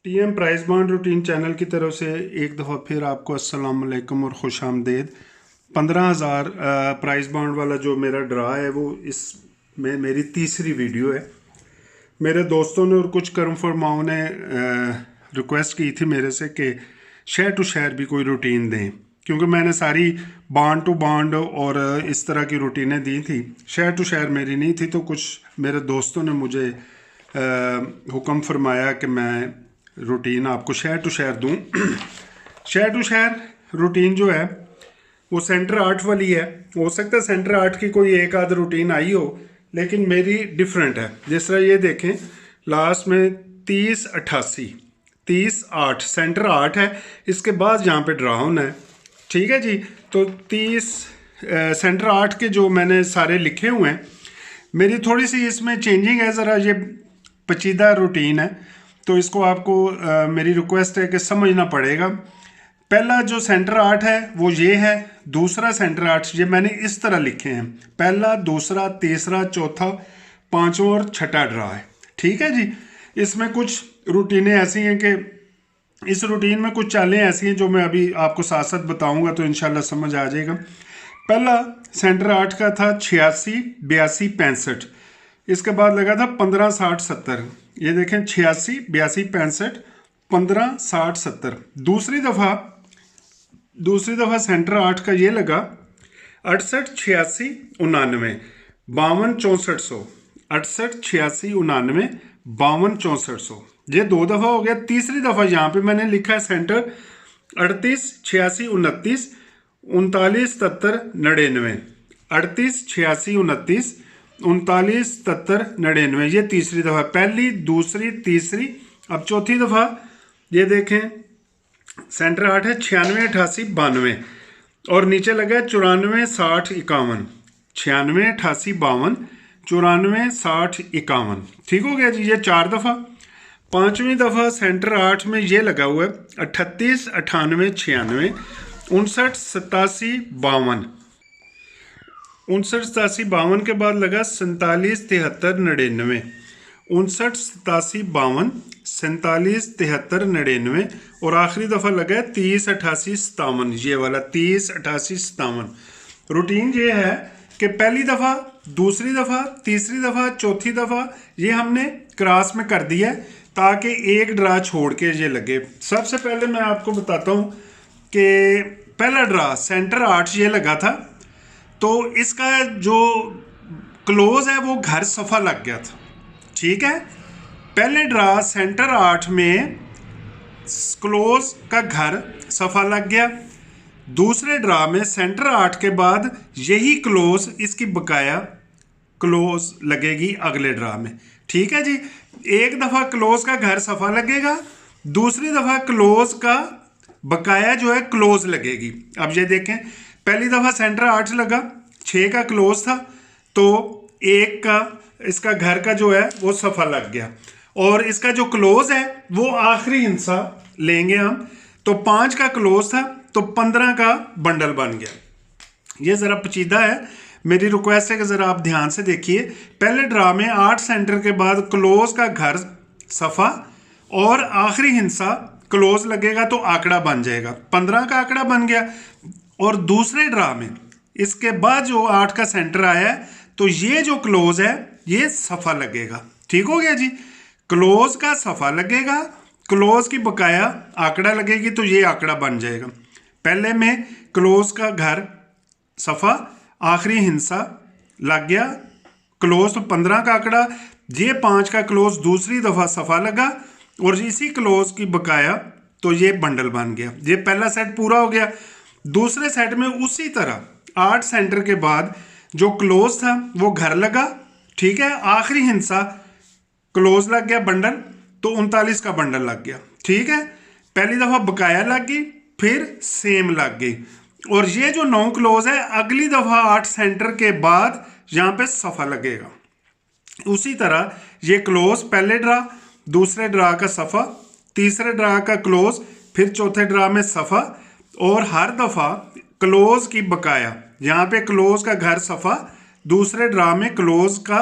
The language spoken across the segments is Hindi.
TM price bond routine channel की तरफ से एक दफ़ा फिर आपको अस्सलाम वालेकुम और खुश आमदेद। 15,000 प्राइस बॉन्ड वाला जो मेरा ड्रा है वो इस में मेरी तीसरी वीडियो है। मेरे दोस्तों ने और कुछ कर्म फरमाओं ने रिक्वेस्ट की थी मेरे से कि शेयर टू शेयर भी कोई रूटीन दें, क्योंकि मैंने सारी बॉन्ड टू बॉन्ड और इस तरह की रूटीनें दी थी। शेयर टू शेयर मेरी नहीं थी, तो कुछ मेरे दोस्तों ने मुझे हुक्म फरमाया कि मैं रूटीन आपको शेयर टू शेयर दूं। शेयर टू शेयर रूटीन जो है वो सेंटर आर्ट वाली है। हो सकता है सेंटर आर्ट की कोई एक आध रूटीन आई हो, लेकिन मेरी डिफरेंट है। जिस तरह ये देखें, लास्ट में 30-88 30-8 सेंटर आर्ट है, इसके बाद यहाँ पे ड्राउन है। ठीक है जी, तो 30 सेंटर आर्ट के जो मैंने सारे लिखे हुए हैं, मेरी थोड़ी सी इसमें चेंजिंग है। ज़रा ये पेचीदा रूटीन है, तो इसको आपको मेरी रिक्वेस्ट है कि समझना पड़ेगा। पहला जो सेंटर आर्ट है वो ये है, दूसरा सेंटर आर्ट ये मैंने इस तरह लिखे हैं, पहला, दूसरा, तीसरा, चौथा, पांचवा और छठा ड्रा है। ठीक है जी, इसमें कुछ रूटीनें ऐसी हैं कि इस रूटीन में कुछ चालें ऐसी हैं जो मैं अभी आपको साथ साथ बताऊंगा, तो इंशाल्लाह समझ आ जाएगा। पहला सेंटर आर्ट का था 86, 82, 65। इसके बाद लगा था 15, 60, 70। ये देखें, 86, 82, 65, 15, 60, 70। दूसरी दफ़ा सेंटर आर्ट का ये लगा 68, 86, 99, 52, 6400। 68, 86, 99, 52, 6400। ये दो दफ़ा हो गया। तीसरी दफ़ा यहाँ पे मैंने लिखा है सेंटर 38, 86, 29, 39, 77, 99। 38, 86, 29, 39, 77, 99। ये तीसरी दफ़ा, पहली, दूसरी, तीसरी। अब चौथी दफ़ा ये देखें, सेंटर आर्ट है 96, 88, 92 और नीचे लगा है 94, 60, 51। 96, 88, 52, 94, 60, 51। ठीक हो गया जी, ये 4 दफ़ा। पांचवी दफ़ा सेंटर आर्ट में ये लगा हुआ है 38, 98, 96, 59, 87, 52। 59, 87, 52 के बाद लगा 47, 73, 99। 59, 87, 52, 47, 73, 99 और आखिरी दफ़ा लगा है 30, 88, 57। ये वाला 30, 88, 57। रूटीन ये है कि पहली दफ़ा, दूसरी दफ़ा, तीसरी दफ़ा, चौथी दफ़ा ये हमने क्रॉस में कर दिया है, ताकि एक ड्रा छोड़ के ये लगे। सबसे पहले मैं आपको बताता हूँ कि पहला ड्रा सेंटर आर्ट ये लगा था, तो इसका जो क्लोज है वो घर सफ़ा लग गया था। ठीक है, पहले ड्रा सेंटर आर्ट में क्लोज का घर सफ़ा लग गया। दूसरे ड्रा में सेंटर आर्ट के बाद यही क्लोज, इसकी बकाया क्लोज लगेगी अगले ड्रा में। ठीक है जी, एक दफ़ा क्लोज का घर सफ़ा लगेगा, दूसरी दफ़ा क्लोज का बकाया जो है क्लोज लगेगी। अब ये देखें, पहली दफ़ा सेंटर आर्ट लगा, 6 का क्लोज था, तो एक का इसका घर का जो है वो सफ़ा लग गया, और इसका जो क्लोज है वो आखिरी हिस्सा लेंगे हम। तो 5 का क्लोज था, तो 15 का बंडल बन गया। ये ज़रा पेचीदा है, मेरी रिक्वेस्ट है कि ज़रा आप ध्यान से देखिए। पहले ड्रा में 8 सेंटर के बाद क्लोज का घर सफ़ा और आखिरी हिस्सा क्लोज लगेगा, तो आंकड़ा बन जाएगा, 15 का आंकड़ा बन गया। और दूसरे ड्रा में इसके बाद जो 8 का सेंटर आया है, तो ये जो क्लोज है ये सफ़ा लगेगा। ठीक हो गया जी, क्लोज का सफ़ा लगेगा, क्लोज की बकाया आंकड़ा लगेगी, तो ये आंकड़ा बन जाएगा। पहले में क्लोज का घर सफ़ा, आखिरी हिस्सा लग गया क्लोज, तो 15 का आंकड़ा। ये 5 का क्लोज दूसरी दफ़ा सफ़ा लगा, और इसी क्लोज की बकाया, तो ये बंडल बन गया। ये पहला सेट पूरा हो गया। दूसरे सेट में उसी तरह 8 सेंटर के बाद जो क्लोज था वो घर लगा। ठीक है, आखिरी हिस्सा क्लोज लग गया बंडल, तो 39 का बंडल लग गया। ठीक है, पहली दफ़ा बकाया लग गई, फिर सेम लग गई। और ये जो 9 क्लोज है, अगली दफ़ा 8 सेंटर के बाद यहाँ पे सफ़ा लगेगा। उसी तरह ये क्लोज, पहले ड्रा, दूसरे ड्रा का सफ़ा, तीसरे ड्रा का क्लोज, फिर चौथे ड्रा में सफ़ा, और हर दफ़ा क्लोज की बकाया, यहाँ पे क्लोज का घर सफ़ा, दूसरे ड्रा में क्लोज का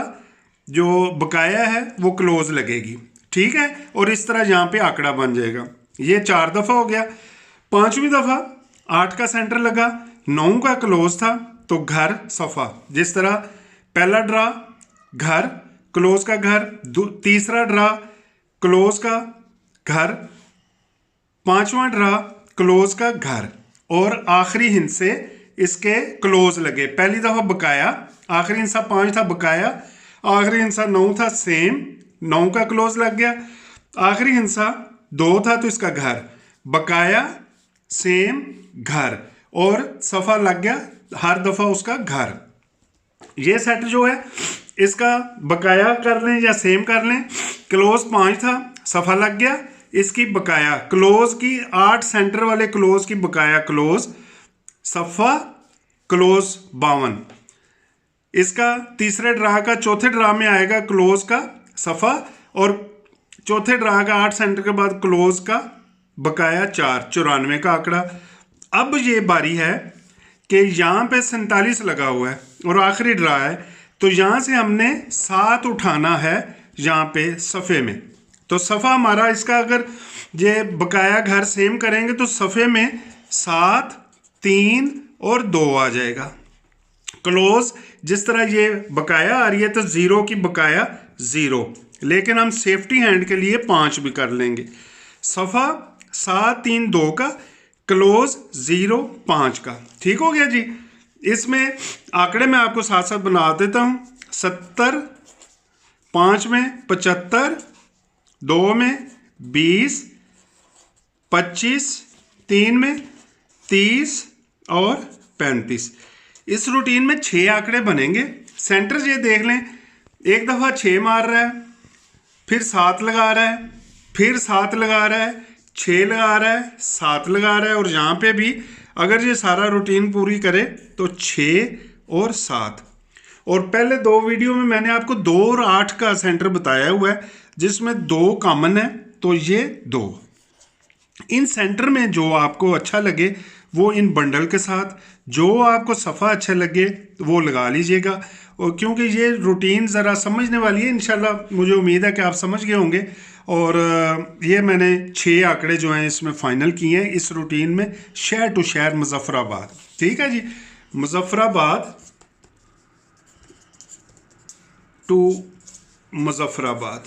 जो बकाया है वो क्लोज लगेगी। ठीक है। और इस तरह यहाँ पे आंकड़ा बन जाएगा। ये 4 दफ़ा हो गया। 5वीं दफ़ा 8 का सेंटर लगा, 9 का क्लोज था तो घर सफ़ा। जिस तरह पहला ड्रा घर, क्लोज का घर, तीसरा ड्रा क्लोज का घर, 5वां ड्रा क्लोज का घर, और आखिरी हिस्से इसके क्लोज लगे। पहली दफ़ा बकाया, आखिरी हिस्सा 5 था बकाया, आखिरी हिस्सा 9 था सेम, 9 का क्लोज लग गया। आखिरी हिस्सा 2 था तो इसका घर, बकाया सेम घर, और सफ़ा लग गया हर दफ़ा उसका घर। ये सेट जो है इसका बकाया कर लें या सेम कर लें। क्लोज 5 था, सफ़ा लग गया, इसकी बकाया क्लोज की 8 सेंटर वाले क्लोज की बकाया क्लोज, सफ़ा क्लोज 52। इसका तीसरे ड्रा का चौथे ड्रा में आएगा क्लोज का सफ़ा, और चौथे ड्रा का 8 सेंटर के बाद क्लोज का बकाया 4, 94 का आंकड़ा। अब ये बारी है कि यहाँ पे 47 लगा हुआ है और आखिरी ड्रा है, तो यहाँ से हमने 7 उठाना है यहाँ पे सफ़े में। तो सफ़ा हमारा इसका अगर ये बकाया घर सेम करेंगे तो सफ़े में 7, 3 और 2 आ जाएगा। क्लोज जिस तरह ये बकाया आ रही है तो 0 की बकाया 0, लेकिन हम सेफ्टी हैंड के लिए 5 भी कर लेंगे। सफ़ा 7, 3, 2 का, क्लोज 0, 5 का। ठीक हो गया जी। इसमें आंकड़े मैं आपको साथ साथ बना देता हूँ। 70, 5 में 75, 2 में 20, 25, 3 में 30 और 35। इस रूटीन में 6 आंकड़े बनेंगे। सेंटर ये देख लें, एक दफ़ा 6 मार रहा है, फिर 7 लगा रहा है, फिर 7 लगा रहा है, 6 लगा रहा है, 7 लगा रहा है, और यहाँ पे भी अगर ये सारा रूटीन पूरी करे तो 6 और 7। और पहले 2 वीडियो में मैंने आपको 2 और 8 का सेंटर बताया हुआ है, जिसमें 2 कॉमन है, तो ये 2। इन सेंटर में जो आपको अच्छा लगे वो इन बंडल के साथ, जो आपको सफ़ा अच्छा लगे वो लगा लीजिएगा। और क्योंकि ये रूटीन ज़रा समझने वाली है, इंशाल्लाह मुझे उम्मीद है कि आप समझ गए होंगे। और ये मैंने 6 आंकड़े जो हैं इसमें फ़ाइनल किए हैं इस रूटीन में, शहर टू शहर मुजफ्फराबाद। ठीक है जी, मुजफ्फराबाद टू मुजफ्फराबाद,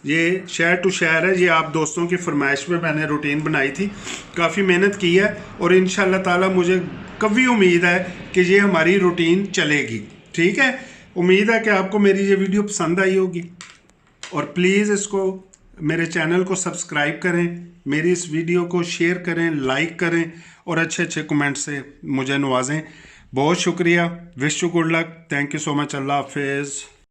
ये शहर टू शहर है। ये आप दोस्तों की फरमाइश पे मैंने रूटीन बनाई थी, काफ़ी मेहनत की है, और इंशाल्लाह ताला मुझे कभी उम्मीद है कि ये हमारी रूटीन चलेगी। ठीक है, उम्मीद है कि आपको मेरी ये वीडियो पसंद आई होगी, और प्लीज़ इसको मेरे चैनल को सब्सक्राइब करें, मेरी इस वीडियो को शेयर करें, लाइक करें, और अच्छे अच्छे कमेंट से मुझे नवाजें। बहुत शुक्रिया। Wish you good luck. Thank you so much. Allah हाफिज़।